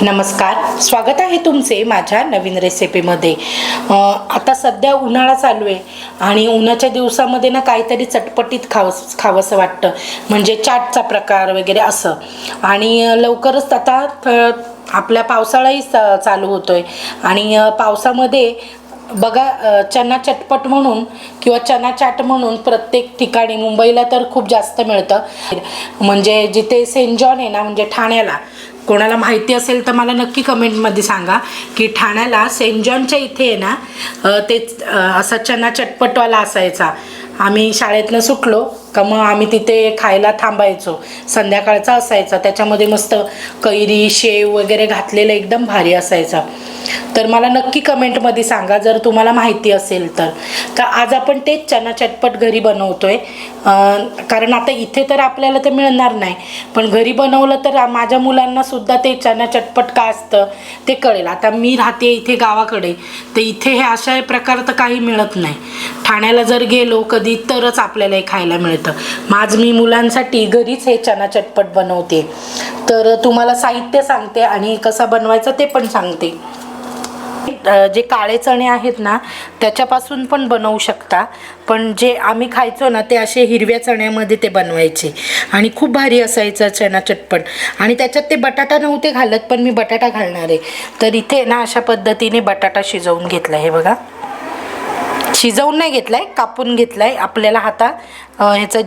नमस्कार, स्वागत आहे तुमचे माझ्या नवीन रेसिपीमध्ये। आता सध्या उन्हाळा चालू आहे आणि उन्हाच्या दिवसामध्ये ना काहीतरी चटपटीत खावंसं वाटतं, म्हणजे चाटचा प्रकार वगैरे असं। आणि लवकरच आता आपला पावसाळाही चालू होतोय आणि पावसामध्ये बघा चना चटपट म्हणून किंवा चना चाट म्हणून प्रत्येक ठिकाणी मुंबईला तर खूप जास्त मिळतं। म्हणजे जिथे सेंट जॉन आहे ना, म्हणजे ठाण्याला कोणाला माहिती असेल तर मला नक्की कमेंटमध्ये सांगा की ठाण्याला सेंट जॉनच्या इथे आहे ना ते असा चना चटपटवाला असायचा। आम्ही शाळेतनं सुटलो का मग आम्ही तिथे खायला थांबायचो, संध्याकाळचा असायचा, त्याच्यामध्ये मस्त कैरी शेव वगैरे घातलेलं एकदम भारी असायचा। तर मला नक्की कमेंटमध्ये सांगा जर तुम्हाला माहिती असेल तर आज आपण ते चना चटपट घरी बनवतोय। कारण आता इथे तर आपल्याला ते मिळणार नाही, पण घरी बनवलं तर माझ्या मुलांना सुद्धा ते चना चटपट काय असतं ते कळेल। आता मी राहते इथे गावाकडे, तर इथे हे अशा प्रकार तर काही मिळत नाही। ठाण्याला जर गेलो कधी तरच आपल्याला हे खायला मिळतं। आज मी मुलांसाठी घरीच हे चना चटपट बनवते, तर तुम्हाला साहित्य सांगते आणि कसा बनवायचा ते पण सांगते। जे काळे चणे आहेत ना त्याच्यापासून पण बनवू शकता, पण जे आम्ही खायचो ना ते असे हिरव्या चण्यामध्ये ते बनवायचे आणि खूप भारी असायचं चना चटपट। आणि त्याच्यात ते बटाटा नव्हते घालत, पण मी बटाटा घालणार आहे। तर इथे ना अशा पद्धतीने बटाटा शिजवून घेतला, हे बघा, शिजवून नाही घेतलाय, कापून घेतलाय। आपल्याला आता ह्याचा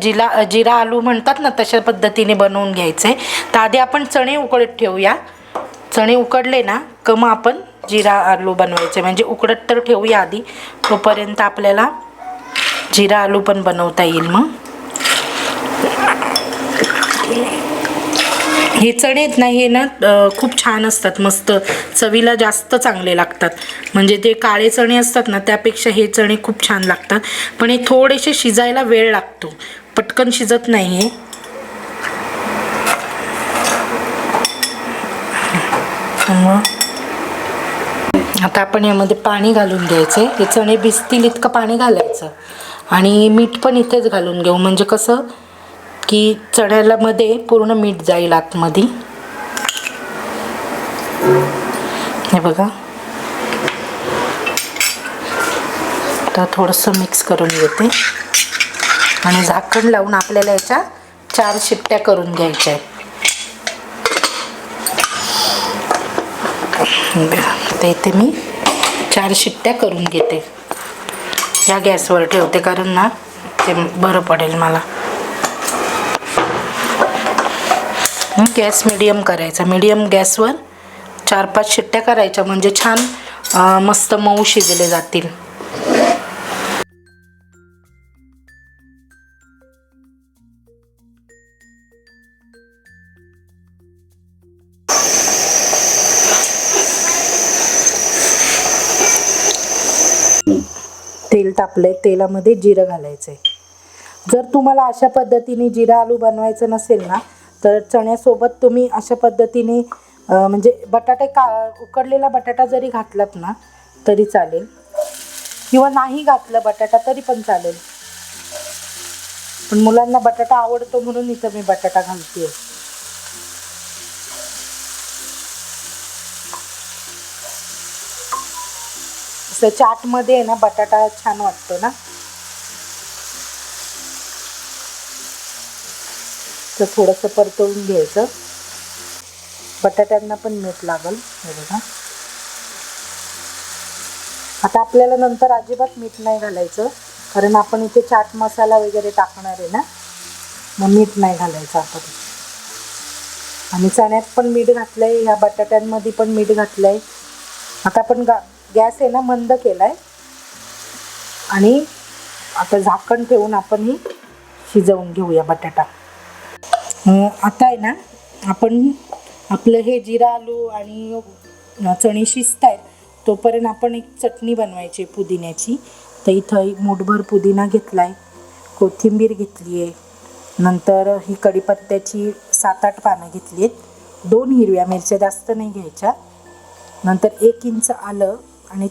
जिरा आलू म्हणतात ना तशा पद्धतीने बनवून घ्यायचंय। तर आधी आपण चणे उकळत ठेवूया। चणे उकडले ना का मग आपण जिरा आलू बनवायचे, म्हणजे उकडत तर ठेवूया आधी, तोपर्यंत आपल्याला जिरा आलू पण बनवता येईल। मग हे चणे आहेत ना, हे ना खूप छान असतात, मस्त चवीला जास्त चांगले लागतात। म्हणजे ते काळे चणे असतात ना त्यापेक्षा हे चणे खूप छान लागतात, पण हे थोडेसे शिजायला वेळ लागतो, पटकन शिजत नाही हे। आता आपण यामध्ये पाणी घालून घ्यायचं, हे चणे भिजतील इतकं पाणी घालायचं आणि मीठ पण इथेच घालून घेऊ, म्हणजे कसं की चण्याला मध्ये पूर्ण मीठ जाईल आतमध्ये। हे बघा, आता थोडंसं मिक्स करून घेते आणि झाकण लावून आपल्याला याच्या 4 शिट्ट्या करून घ्यायच्या आहेत। तर इथे मी 4 शिट्ट्या करून घेते, या गॅसवर ठेवते कारण ना ते बरं पडेल मला। गॅस मीडियम करायचा, मीडियम गॅसवर 4-5 शिट्ट्या करायच्या, म्हणजे छान मस्त मऊ शिजले जातील। तेल तापले, तेलामध्ये जिरं घालायचंय। जर तुम्हाला अशा पद्धतीने जिरा आलू बनवायचं नसेल ना तर चण्यासोबत तुम्ही अशा पद्धतीने म्हणजे उकडलेला बटाटा जरी घातलात ना तरी चालेल, किंवा नाही घातलं बटाटा तरी पण चालेल, पण मुलांना बटाटा आवडतो म्हणून इथं मी बटाटा घालते। चाट मध्ये आहे ना बटाटा छान वाटतो ना, तर थोडंसं परतवून घ्यायचं, बटाट्यांना पण मीठ लागल, हे बघा। आता आपल्याला नंतर अजिबात मीठ नाही घालायचं, कारण आपण इथे चाट मसाला वगैरे टाकणार आहे ना, मग मीठ नाही घालायचं आपण। आणि चण्यात पण मीठ घातलंय, ह्या बटाट्यांमध्ये पण मीठ घातलंय। आता आपण गॅस आहे ना मंद केलाय आणि आता झाकण ठेवून आपण ही शिजवून घेऊया बटाटा। आता आहे ना आपण आपलं हे जिरा आलू आणि चणे शिजतायत तोपर्यंत आपण एक चटणी बनवायची पुदिन्याची। तर इथं मूठभर पुदिना घेतलाय, कोथिंबीर घेतली आहे, नंतर ही कढीपत्त्याची 7-8 पानं घेतली आहेत, 2 हिरव्या मिरच्या जास्त नाही घ्यायच्या, नंतर 1 इंच आलं आणि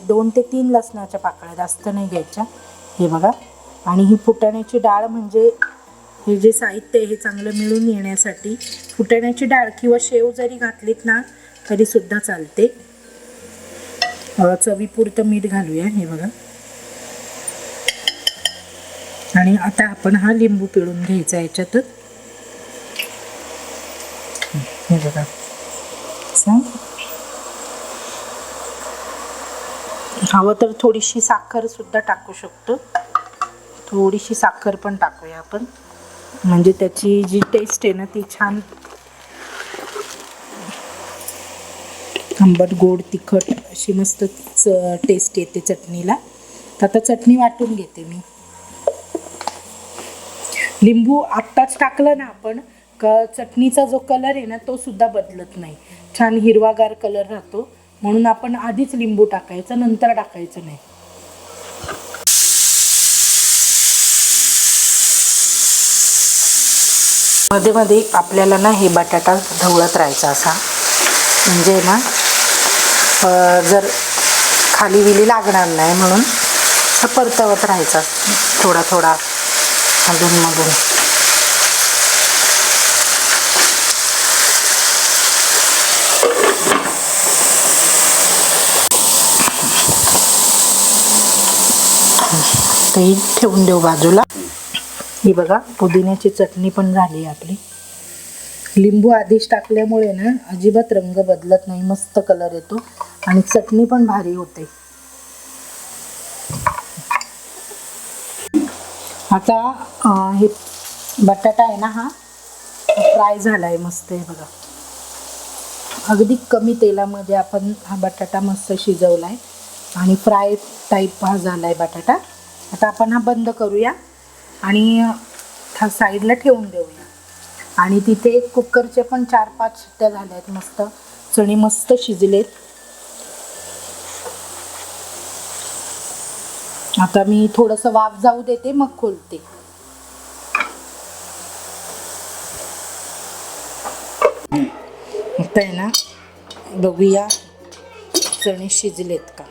2 ते 3 लसणाच्या पाकळ्या जास्त नाही घ्यायच्या, हे बघा। आणि ही फुटाण्याची डाळ म्हणजे हे जे साहित्य आहे हे चांगलं मिळून येण्यासाठी फुटाण्याची डाळ किंवा शेव जरी घातलीत ना तरी सुद्धा चालते. चवीपुरतं मीठ घालूया. हे बघा. आणि आता आपण हा लिंबू पिळून घ्यायचा याच्यातच. हे बघा. हवं तर थोडीशी साखर सुद्धा टाकू शकतो. थोडीशी साखर पण टाकूया आपण, म्हणजे त्याची जी टेस्ट आहे ना ती छान आंबट गोड तिखट अशी मस्त टेस्ट येते चटणीला. तर आता चटणी वाटून घेते मी. लिंबू आत्ताच टाकलं ना आपण का चटणीचा जो कलर आहे ना तो सुद्धा बदलत नाही, छान हिरवागार कलर राहतो. म्हणून आपण आधीच लिंबू टाकायचं, नंतर टाकायचं नाही. मध्ये मध्ये आपल्याला ना हे बटाटा ढवळत राहायचा असा, म्हणजे ना जर खाली विली लागणार नाही म्हणून परतवत राहायचा थोडा थोडा अधूनमधून. ते ठेवून देऊ बाजूला. ही बघा पुदिन्याची चटणी पण झाली आपली. लिंबू आधीच टाकल्यामुळे ना अजिबात रंग बदलत नाही, मस्त कलर येतो आणि चटणी पण भारी होते. आता हे बटाटा आहे ना हा फ्राय झाला आहे मस्त. आहे बघा. अगदी कमी तेलामध्ये आपण हा बटाटा मस्त शिजवला आहे आणि फ्राय टाईप हा झाला आहे बटाटा. आता आपण हा बंद करूया आणि हा साईडला ठेवून देऊया. आणि तिथे कुकरचे पण 4-5 शिट्ट्या झाल्या आहेत. मस्त चणे मस्त शिजलेत. आता मी थोडंसं वाफ जाऊ देते मग खोलते. आता आहे ना बघूया चणे शिजलेत का.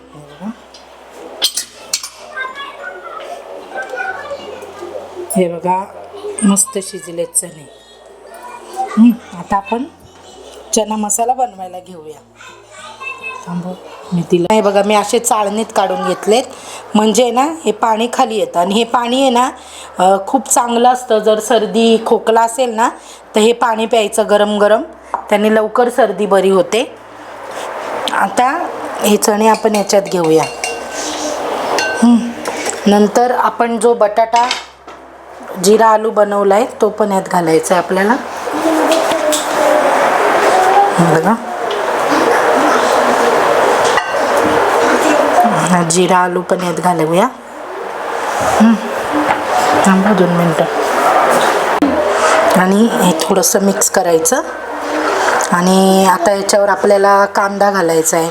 हे बघा मस्त शिजलेत चणे. आता आपण चना मसाला बनवायला घेऊया. थांबव मी तिला. हे बघा मी असे चाळणीत काढून घेतलेत, म्हणजे ना हे पाणी खाली येतं. आणि हे पाणी आहे ना खूप चांगलं असतं. जर सर्दी खोकला असेल ना तर हे पाणी प्यायचं गरम गरम, त्याने लवकर सर्दी बरी होते. आता हे चणे आपण याच्यात घेऊया. नंतर आपण जो बटाटा जिरा आलू बनवला आहे तो पण यात घालायचा आहे आपल्याला. बघा जिरा आलू पण यात घालूया. थांबा 2 मिनटं. आणि हे थोडंसं मिक्स करायचं. आणि आता याच्यावर आपल्याला कांदा घालायचा आहे.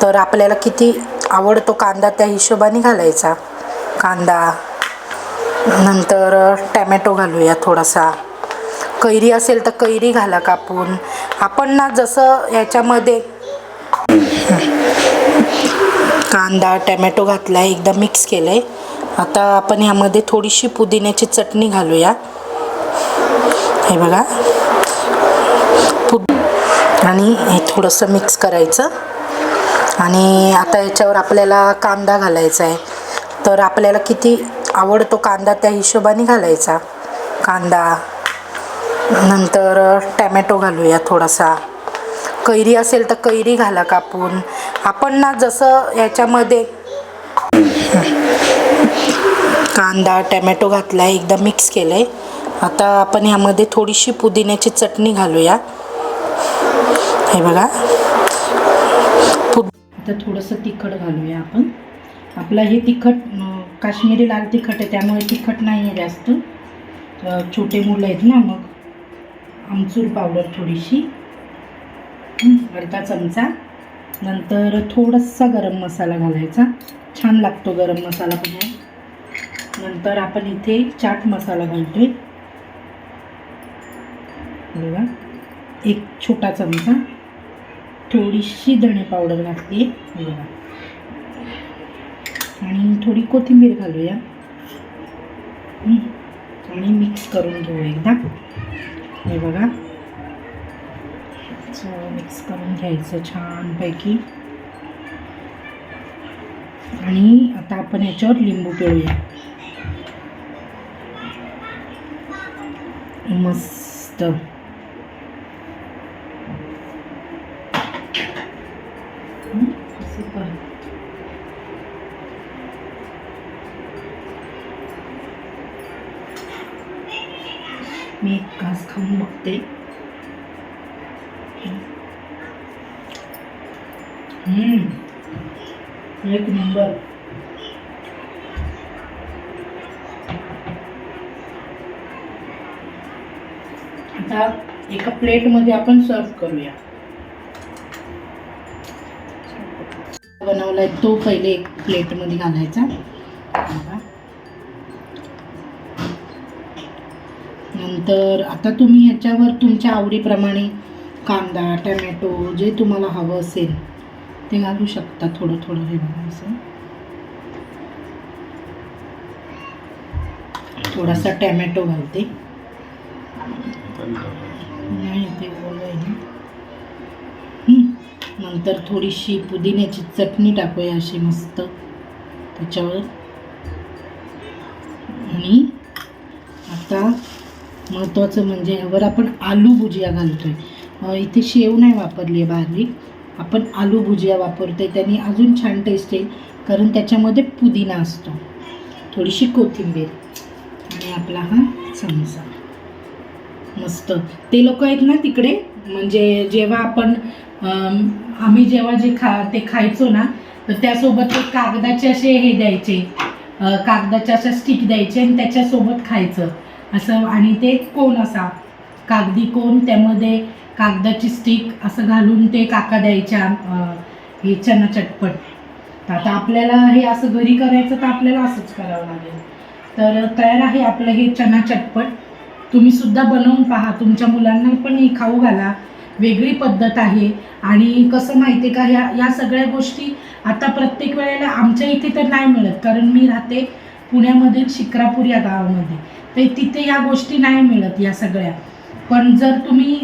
तर आपल्याला किती आवडतो कांदा त्या हिशोबाने घालायचा कांदा. नंतर टॅमॅटो घालूया थोडासा. कैरी असेल तर कैरी घाला कापून. आपण ना जसं याच्यामध्ये कांदा टॅमॅटो घातला आहे, एकदा मिक्स केलं आहे. आता आपण ह्यामध्ये थोडीशी पुदिन्याची चटणी घालूया. हे बघा आणि हे थोडंसं मिक्स करायचं. आणि आता याच्यावर आपल्याला कांदा घालायचा आहे. तर आपल्याला किती आवडतो कांदा त्या हिशोबाने घालायचा कांदा. नंतर टॅमॅटो घालूया थोडासा. कैरी असेल तर कैरी घाला कापून. आपण ना जसं याच्यामध्ये कांदा टॅमॅटो घातला आहे, एकदा मिक्स केलं आहे. आता आपण ह्यामध्ये थोडीशी पुदिन्याची चटणी घालूया. हे बघा आता थोडंसं तिखट घालूया आपण. आपलं हे तिखट काश्मीरी लाल तिखट आहे त्यामुळे तिखट नाही आहे जास्त. छोटे मुलं आहेत ना, मग आमचूर पावडर थोडीशी, अर्धा चमचा. नंतर थोडासा गरम मसाला घालायचा, छान लागतो गरम मसाला पण. नंतर आपण इथे चाट मसाला घालतोय बघा, 1 छोटा चमचा. थोडीशी धणे पावडर घातली बघा. आणि थोडी कोथिंबीर घालूया. आणि मिक्स करून घेऊ एकदा. हे बघा, मिक्स करून घ्यायचं छानपैकी. आणि आता आपण याच्यावर लिंबू पिळूया. मस्त. मी एक घास खाऊन बघते. एक नंबर. आता एका प्लेटमध्ये आपण सर्व करूया. बनवलाय तो पहिले एक प्लेटमध्ये घालायचा. नंतर आता तुम्ही याच्यावर तुमच्या आवडीप्रमाणे कांदा, टमॅटो जे तुम्हाला हवं असेल ते घालू शकता. थोडं थोडं. हे बघा, असं थोडासा टमॅटो घालते. नाही ते बोलय ना. नंतर थोडीशी पुदिन्याची चटणी टाकूया अशी मस्त त्याच्यावर. आणि आता महत्त्वाचं म्हणजे यावर आपण आलू भुजिया घालतोय. इथे शेव नाही वापरली आहे बारीक, आपण आलू भुजिया वापरतोय. त्याने अजून छान टेस्ट येईल, कारण त्याच्यामध्ये पुदिना असतो, थोडीशी कोथिंबीर आणि आपला हा समोसा. मस्त. ते लोक आहेत ना तिकडे, म्हणजे जेव्हा आपण आम्ही जेव्हा ते खायचो ना, तर त्यासोबत ते कागदाचे असे हे द्यायचे, कागदाच्या अशा स्टिक द्यायचे आणि त्याच्यासोबत खायचं असं. आणि ते कोण असा कागदी कोण, त्यामध्ये कागदाची स्टिक असं घालून ते काका द्यायच्या. हे चना चटपट. आता आपल्याला हे असं घरी करायचं तर आपल्याला असंच करावं लागेल. तर तयार आहे आपलं हे चना चटपट. तुम्ही सुद्धा बनवून पहा, तुमच्या मुलांना पण हे खाऊ घाला. वेगळी पद्धत आहे. आणि कसं माहिती आहे का, ह्या सगळ्या गोष्टी आता प्रत्येक वेळेला आमच्या इथे तर नाही मिळत, कारण मी राहते पुण्यामधील शिक्रापूर या गावामध्ये. तर तिथे ह्या गोष्टी नाही मिळत या सगळ्या. पण जर तुम्ही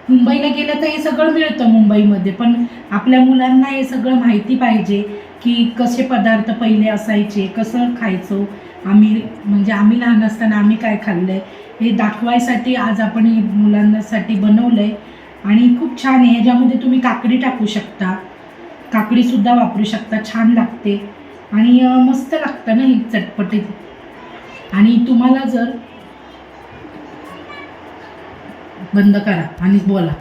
मुंबईला गेलं तर हे सगळं मिळतं मुंबईमध्ये. पण आपल्या मुलांना हे सगळं माहिती पाहिजे की कसे पदार्थ पहिले असायचे, कसं खायचो आम्ही, म्हणजे आम्ही लहान असताना आम्ही काय खाल्लं आहे हे दाखवायसाठी आज आपण हे मुलांसाठी बनवलं आहे. आणि खूप छान आहे. ह्याच्यामध्ये तुम्ही काकडी टाकू शकता, काकडीसुद्धा वापरू शकता, छान लागते आणि मस्त लागतं ना ही चटपटीत. आणि तुम्हाला जर बंद करा आणि बोला.